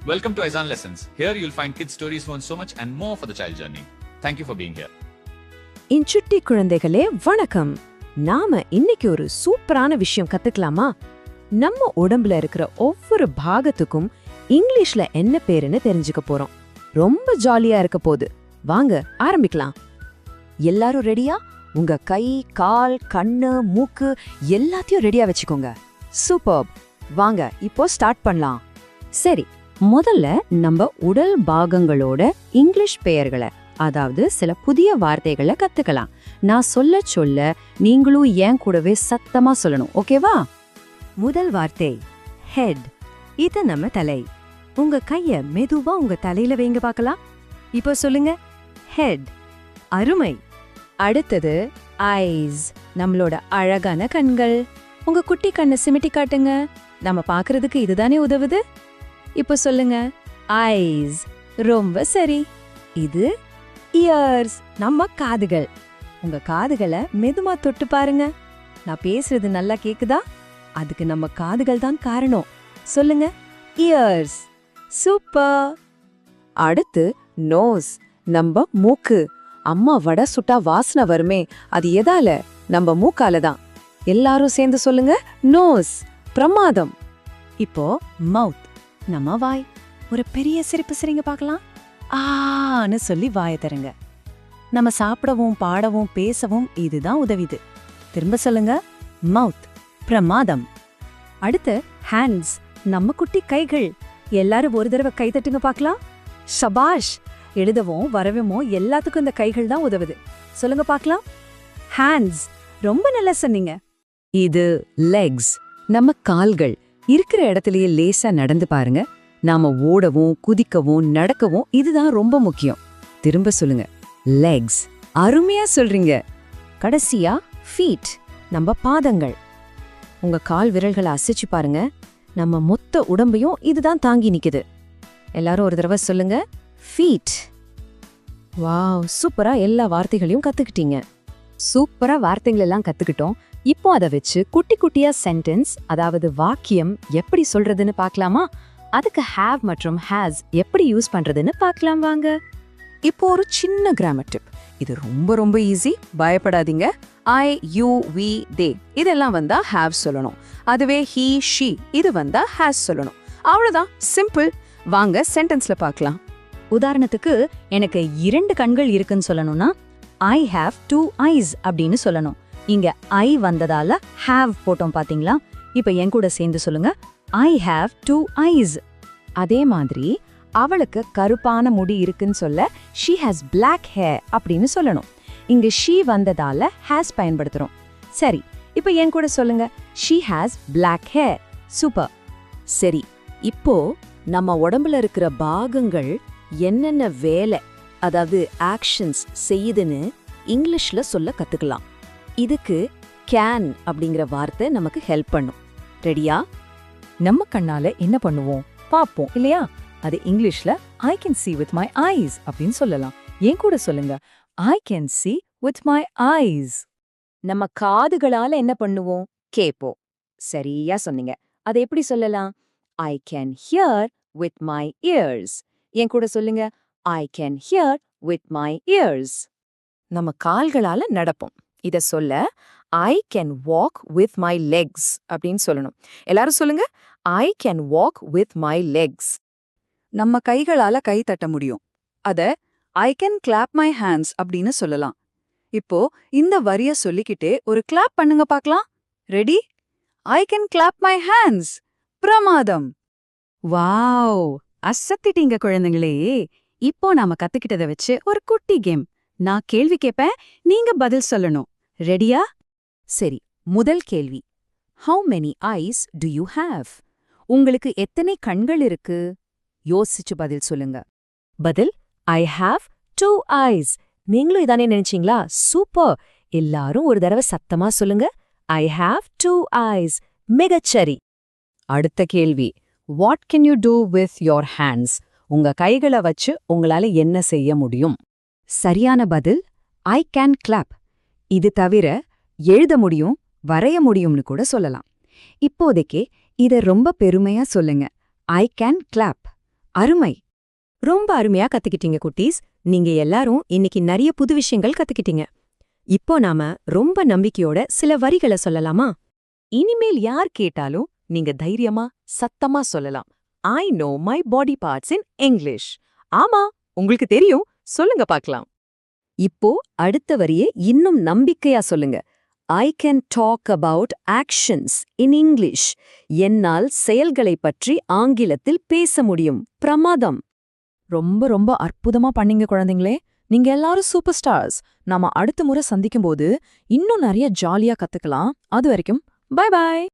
Welcome to Aizan Lessons. Here you'll find kids stories from so much and more for the child journey. Thank you for being here. இன்சுட்டி குழந்தைகளே வணக்கம். நாம இன்னைக்கு ஒரு சூப்பரான விஷயம் கத்துக்கலாமா? நம்ம உடம்புல இருக்கிற ஒவ்வொரு பாகத்துக்கும் இங்கிலீஷ்ல என்ன பேருன்னு தெரிஞ்சுக்க போறோம். ரொம்ப ஜாலியா இருக்க போகுது. வாங்க ஆரம்பிக்கலாம். எல்லாரும் ரெடியா? உங்க கை, கால், கண்ணு, மூக்கு எல்லாத்தையும் ரெடியா வச்சுக்கோங்க. சூப்பர். வாங்க இப்போ ஸ்டார்ட் பண்ணலாம். சரி, முதல்ல நம்ம உடல் பாகங்களோட இங்கிலீஷ் பெயர்களை, அதாவது சில புதிய வார்த்தைகளை கத்துக்கலாம். நான் சொல்ல சொல்ல நீங்களும் ஏன் கூடவே சத்தமா சொல்லணும், ஓகேவா? முதல் வார்த்தை ஹெட். இது நம்ம தலை. உங்க கைய மெதுவா உங்க தலையில வைங்க பார்க்கலாம். இப்போ சொல்லுங்க ஹெட். அருமை. அடுத்தது ஐஸ். நம்மளோட அழகான கண்கள். உங்க குட்டி கண்ணை சிமிட்டி காட்டுங்க. நம்ம பாக்குறதுக்கு இதுதானே உதவுது. இப்போ சொல்லுங்க ஐஸ். ரொம்ப சரி. இது இயர்ஸ். நம்ம காதுகள். உங்க காதுகளை மெதுவா தொட்டு பாருங்க. நான் பேசுறது நல்லா கேக்குதா? அதுக்கு நம்ம காதுகள் தான் காரணம். சொல்லுங்க இயர்ஸ். சூப்பர். அடுத்து நோஸ். நம்ம மூக்கு. அம்மா வடை சுட்டா வாசனை வருமே, அது எதால? நம்ம மூக்கால தான். எல்லாரும் சேர்ந்து சொல்லுங்க நோஸ். பிரமாதம். இப்போ மவுத். நம்ம வாய். ஒரு பெரிய சிரிப்பு சிரிங்க பார்க்கலாம். ஆன்னு சொல்லி வாயை தருங்க. நம்ம சாப்பிடவும் பாடவும் பேசவும் இதுதான் உதவிது. திரும்ப சொல்லுங்க மவுத். பிரமாதம். அடுத்து ஹேண்ட்ஸ். நம்ம குட்டி கைகள். எல்லாரும் ஒரு தடவை கை தட்டுங்க பார்க்கலாம். ஷபாஷ். எழுதவும் வரவும் எல்லாத்துக்கும் இந்த கைகள் தான் உதவுது. சொல்லுங்க பார்க்கலாம் ஹேண்ட்ஸ். ரொம்ப நல்லா சொன்னீங்க. இது லெக்ஸ். நம்ம கால்கள். இருக்கிற இடத்துலயே லேசா நடந்து பாருங்க. நாம ஓடவும் குதிக்கவும் நடக்கவும் இதுதான் ரொம்ப முக்கியம். திரும்ப சொல்லுங்க லெக்ஸ். அருமையா சொல்றீங்க. கடைசியா ஃபீட். நம்ம பாதங்கள். உங்க கால் விரல்களை அசைச்சு பாருங்க. நம்ம மொத்த உடம்பையும் இதுதான் தாங்கி நிக்குது. எல்லாரும் ஒரு தடவை சொல்லுங்க ஃபீட். வாவ், சூப்பரா எல்லா வார்த்தைகளையும் கத்துக்கிட்டீங்க. சூப்பரா வார்த்தைகள் எல்லாம் கத்துக்கிட்டோம். இப்போ அதை வச்சு குட்டி குட்டியா சென்டென்ஸ், அதாவது வாக்கியம் எப்படி சொல்றதுன்னு பார்க்கலாமா? அதுக்கு ஹேவ் மற்றும் ஹேஸ் எப்படி யூஸ் பண்றதுன்னு பார்க்கலாம் வாங்க. இப்போ ஒரு சின்ன கிராமர் டிப். இது ரொம்ப ரொம்ப ஈஸி, பயப்படாதீங்க. ஐ, யூ, வி, தே இதெல்லாம் வந்தா ஹேவ் சொல்லணும். அதுவே ஹீ, ஷீ இது வந்தா ஹேஸ் சொல்லணும். அவ்வளவுதான், சிம்பிள். வாங்க சென்டென்ஸ்ல பார்க்கலாம். உதாரணத்துக்கு, எனக்கு 2 கண்கள் இருக்குன்னு சொல்லணும்னா ஐ ஹேவ் 2 ஐஸ் அப்படின்னு சொல்லணும். இங்க ஐ வந்ததால ஹேவ் போட்டோம் பாத்தீங்களா? இப்ப என் கூட சேர்ந்து சொல்லுங்க ஐ ஹேவ் 2 ஐஸ். அதே மாதிரி அவளுக்கு கருப்பான முடி இருக்குன்னு சொல்ல she has black hair அப்படின்னு சொல்லணும். இங்க she வந்ததால has பயன்படுத்துறோம். சரி, இப்ப என் கூட சொல்லுங்க she has black hair. Super. சரி, இப்போ நம்ம உடம்புல இருக்கிற பாகங்கள் என்னென்ன வேலை, அதாவது ஆக்ஷன்ஸ் செய்யுதுன்னு இங்கிலீஷ்ல சொல்ல கத்துக்கலாம். இதுக்கு கேன் அப்படிங்கிற வார்த்தை நமக்கு ஹெல்ப் பண்ணும். ரெடியா? நம்ம கண்ணால என்ன பண்ணுவோம் பாப்போம் இல்லையா? அது இங்கிலீஷ்ல I can see with my eyes அப்படின்னு சொல்லலாம். ஏன் கூட சொல்லுங்க I can see with my eyes. நம்ம காதுகளால என்ன பண்ணுவோம்? கேப்போம். சரியா சொன்னீங்க. அதை எப்படி சொல்லலாம்? I can hear with my ears. ஏன் கூட சொல்லுங்க I can hear with my ears. நம்ம கால்களால நடப்போம். இத சொல்ல I can walk with my legs அப்படின்னு சொல்லணும். எல்லாரும் சொல்லுங்க I can walk with my legs. நம்ம கைகளால கை தட்ட முடியும். அத I can clap my hands அப்படின்னு சொல்லலாம். இப்போ இந்த வரிய சொல்லிக்கிட்டே ஒரு கிளாப் பண்ணுங்க பார்க்கலாம். Ready? I can clap my hands. பிரமாதம். வாவ், அசத்திட்டீங்க குழந்தைங்களே. இப்போ நாம கத்துக்கிட்டதை வச்சு ஒரு குட்டி கேம். நான் கேள்வி கேட்பேன், நீங்க பதில் சொல்லணும். ரெடியா? சரி, முதல் கேள்வி. How many eyes do you have? உங்களுக்கு எத்தனை கண்கள் இருக்கு? யோசிச்சு பதில் சொல்லுங்க. பதில் I have 2 eyes. நீங்களும் இதானே நினைச்சீங்களா? சூப்பர். எல்லாரும் ஒரு தடவை சத்தமா சொல்லுங்க I have 2 eyes. மிகச்சரி. அடுத்த கேள்வி. What can you do with your hands? உங்க கைகளை வச்சு உங்களால என்ன செய்ய முடியும்? சரியான பதில் I can clap. இது தவிர எழுத முடியும், வரைய முடியும்னு கூட சொல்லலாம். இப்போதைக்கு இத ரொம்ப பெருமையா சொல்லுங்க. I can clap. அருமை. ரொம்ப அருமையா கத்துக்கிட்டீங்க குட்டீஸ். நீங்க எல்லாரும் இன்னைக்கு நிறைய புது விஷயங்கள் கத்துக்கிட்டீங்க. இப்போ நாம ரொம்ப நம்பிக்கையோட சில வரிகளை சொல்லலாமா? இனிமேல் யார் கேட்டாலும் நீங்க தைரியமா சத்தமா சொல்லலாம். I know my body parts in English. ஆமா, உங்களுக்கு தெரியும். சொல்லுங்க பார்க்கலாம். இப்போ அடுத்த வரியை இன்னும் நம்பிக்கையா சொல்லுங்க. I can talk about actions in English. என்னால் செயல்களை பற்றி ஆங்கிலத்தில் பேச முடியும். பிரமாதம். ரொம்ப ரொம்ப அற்புதமா பண்ணீங்க குழந்தைங்களே. நீங்க எல்லாரும் சூப்பர் ஸ்டார்ஸ். நாம அடுத்த முறை சந்திக்கும்போது இன்னும் நிறைய ஜாலியா கத்துக்கலாம். அது வரைக்கும் பை பை.